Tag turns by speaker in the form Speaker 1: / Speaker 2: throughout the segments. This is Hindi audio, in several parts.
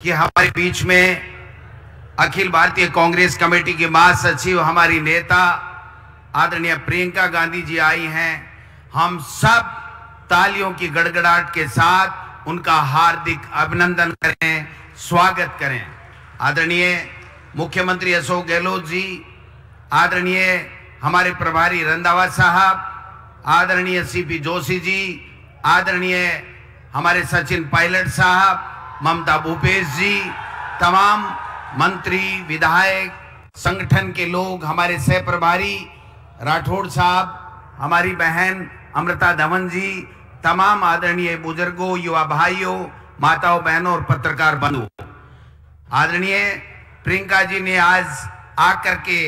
Speaker 1: कि हमारे बीच में अखिल भारतीय कांग्रेस कमेटी की महासचिव हमारी नेता आदरणीय प्रियंका गांधी जी आई हैं। हम सब तालियों की गड़गड़ाहट के साथ उनका हार्दिक अभिनंदन करें, स्वागत करें। आदरणीय मुख्यमंत्री अशोक गहलोत जी, आदरणीय हमारे प्रभारी रंधावा साहब, आदरणीय सीपी जोशी जी, आदरणीय हमारे सचिन पायलट साहब, ममता भूपेश जी, तमाम मंत्री, विधायक, संगठन के लोग, हमारे सह प्रभारी राठौड़ साहब, हमारी बहन अमृता धवन जी, तमाम आदरणीय बुजुर्गों, युवा भाइयों, माताओं, बहनों और पत्रकार बंधुओं, आदरणीय प्रियंका जी ने आज आकर के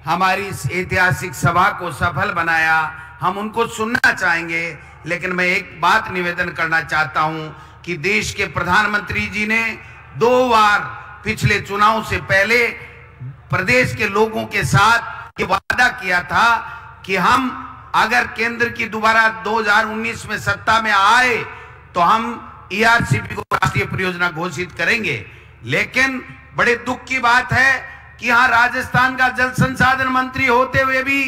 Speaker 1: हमारी इस ऐतिहासिक सभा को सफल बनाया। हम उनको सुनना चाहेंगे, लेकिन मैं एक बात निवेदन करना चाहता हूं कि देश के प्रधानमंत्री जी ने 2 बार पिछले चुनाव से पहले प्रदेश के लोगों के साथ ये वादा किया था कि हम अगर केंद्र की दोबारा 2019 में सत्ता में आए तो हम ईआरसीपी को राष्ट्रीय परियोजना घोषित करेंगे। लेकिन बड़े दुख की बात है कि यहाँ राजस्थान का जल संसाधन मंत्री होते हुए भी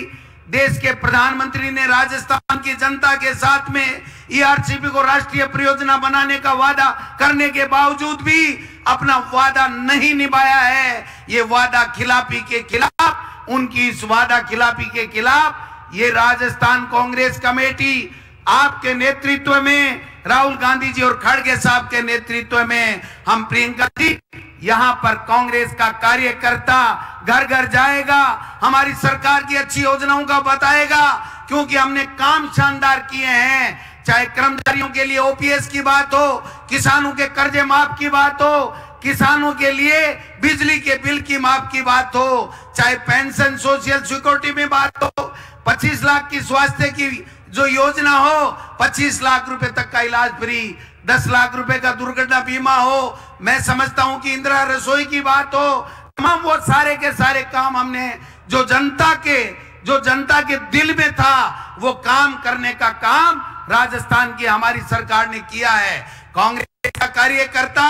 Speaker 1: देश के प्रधानमंत्री ने राजस्थान की जनता के साथ में ईआरसीपी को राष्ट्रीय परियोजना बनाने का वादा करने के बावजूद भी अपना वादा नहीं निभाया है। ये वादा खिलाफी के खिलाफ, उनकी इस वादा खिलाफी के खिलाफ ये राजस्थान कांग्रेस कमेटी आपके नेतृत्व में, राहुल गांधी जी और खड़गे साहब के नेतृत्व में, हम प्रियंका जी यहाँ पर कांग्रेस का कार्यकर्ता घर घर जाएगा, हमारी सरकार की अच्छी योजनाओं का बताएगा, क्योंकि हमने काम शानदार किए हैं। चाहे कर्मचारियों के लिए ओपीएस की बात हो, किसानों के कर्जे माफ की बात हो, किसानों के लिए बिजली के बिल की माफ की बात हो, चाहे पेंशन सोशल सिक्योरिटी में बात हो, 25 लाख की स्वास्थ्य की जो योजना हो, 25 लाख रुपए तक का इलाज फ्री, 10 लाख रुपए का दुर्घटना बीमा हो, मैं समझता हूं कि इंदिरा रसोई की बात हो, तमाम वो सारे के सारे काम हमने जो जनता के दिल में था वो काम करने का काम राजस्थान की हमारी सरकार ने किया है। कांग्रेस का कार्यकर्ता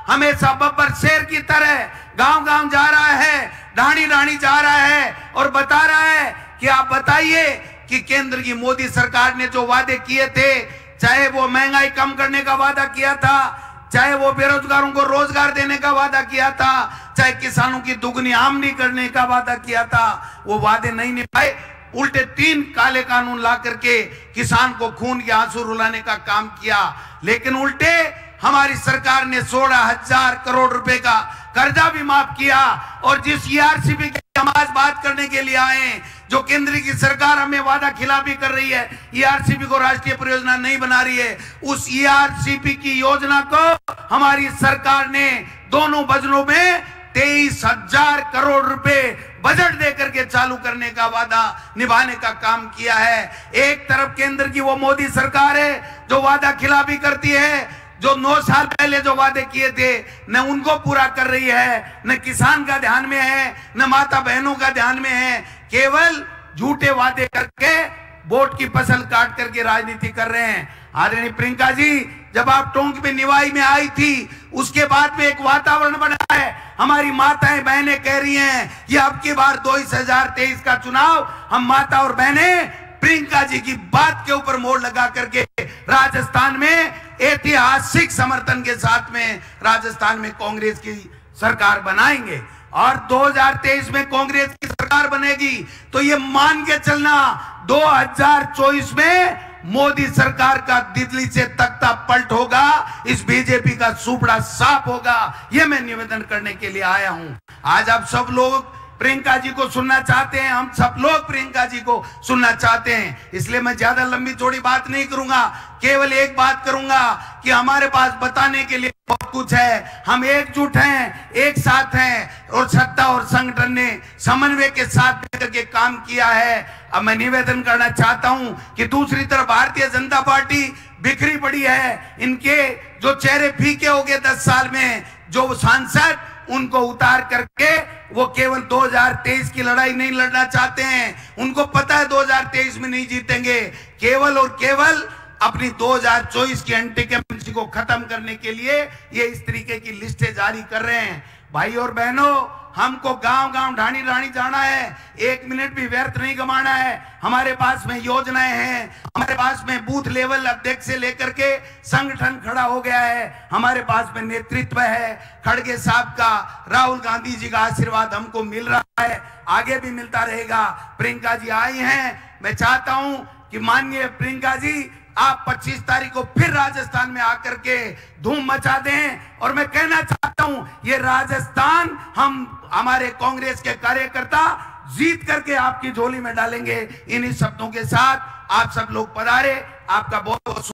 Speaker 1: हमेशा बब्बर शेर की तरह गांव गांव जा रहा है, ढाणी ढाणी जा रहा है और बता रहा है कि आप बताइए कि केंद्र की मोदी सरकार ने जो वादे किए थे, चाहे वो महंगाई कम करने का वादा किया था, चाहे वो बेरोजगारों को रोजगार देने का वादा किया था, चाहे किसानों की दुगनी आमदनी करने का वादा किया था, वो वादे नहीं निभाए। उल्टे 3 काले कानून ला करके किसान को खून के आंसू रुलाने का काम किया। लेकिन उल्टे हमारी सरकार ने 16,000 करोड़ रुपए का कर्जा भी माफ किया। और जिस ईआरसीपी की हम आज बात करने के लिए आए, जो केंद्र की सरकार हमें वादा खिलाफी कर रही है, ईआरसीपी को राष्ट्रीय परियोजना नहीं बना रही है, उस ईआरसीपी की योजना को हमारी सरकार ने दोनों बजटों में 23,000 करोड़ रुपए बजट देकर के चालू करने का वादा निभाने का काम किया है। एक तरफ केंद्र की वो मोदी सरकार है जो वादा खिलाफी करती है, जो 9 साल पहले जो वादे किए थे न उनको पूरा कर रही है, न किसान का ध्यान में है, न माता बहनों का ध्यान में है, केवल झूठे वादे करके वोट की फसल काट करके राजनीति कर रहे हैं। आदरणीय प्रियंका जी, जब आप टोंक में निवाई में आई थी, उसके बाद में एक वातावरण बना है। हमारी माताएं बहनें कह रही हैं कि अब की बार 2023 का चुनाव हम माता और बहनें प्रियंका जी की बात के ऊपर मोड़ लगा करके राजस्थान में ऐतिहासिक समर्थन के साथ में राजस्थान में कांग्रेस की सरकार बनाएंगे। और 2023 में कांग्रेस की सरकार बनेगी तो ये मान के चलना 2024 में मोदी सरकार का दिल्ली से तख्ता पलट होगा, इस बीजेपी का सुपड़ा साफ होगा। ये मैं निवेदन करने के लिए आया हूं। आज आप सब लोग प्रियंका जी को सुनना चाहते हैं, हम सब लोग प्रियंका जी को सुनना चाहते हैं, इसलिए मैं ज्यादा लंबी चौड़ी बात नहीं करूंगा, केवल एक बात करूंगा कि हमारे पास बताने के लिए बहुत कुछ है। हम एकजुट हैं, एक साथ हैं और सत्ता और संगठन ने समन्वय के साथ मिलकर के काम किया है। अब मैं निवेदन करना चाहता हूं कि दूसरी तरफ भारतीय जनता पार्टी बिखरी पड़ी है, इनके जो चेहरे फीके हो गए 10 साल में, जो सांसद उनको उतार करके वो केवल 2023 की लड़ाई नहीं लड़ना चाहते हैं। उनको पता है 2023 में नहीं जीतेंगे, केवल और केवल अपनी 2024 की एंटी इनकम्बेंसी को खत्म करने के लिए ये इस तरीके की लिस्टें जारी कर रहे हैं। भाई और बहनों, हमको गांव गांव ढाणी ढाणी जाना है, 1 मिनट भी व्यर्थ नहीं गंवाना है। हमारे पास में योजनाएं हैं, हमारे पास में बूथ लेवल अध्यक्ष से लेकर के संगठन खड़ा हो गया है, हमारे पास में नेतृत्व है। खड़गे साहब का, राहुल गांधी जी का आशीर्वाद हमको मिल रहा है, आगे भी मिलता रहेगा। प्रियंका जी आई हैं, मैं चाहता हूं कि माननीय प्रियंका जी आप 25 तारीख को फिर राजस्थान में आकर के धूम मचा दें। और मैं कहना चाहता हूं, ये राजस्थान हमारे कांग्रेस के कार्यकर्ता जीत करके आपकी झोली में डालेंगे। इन्हीं शब्दों के साथ आप सब लोग पधारे। आपका बहुत बहुत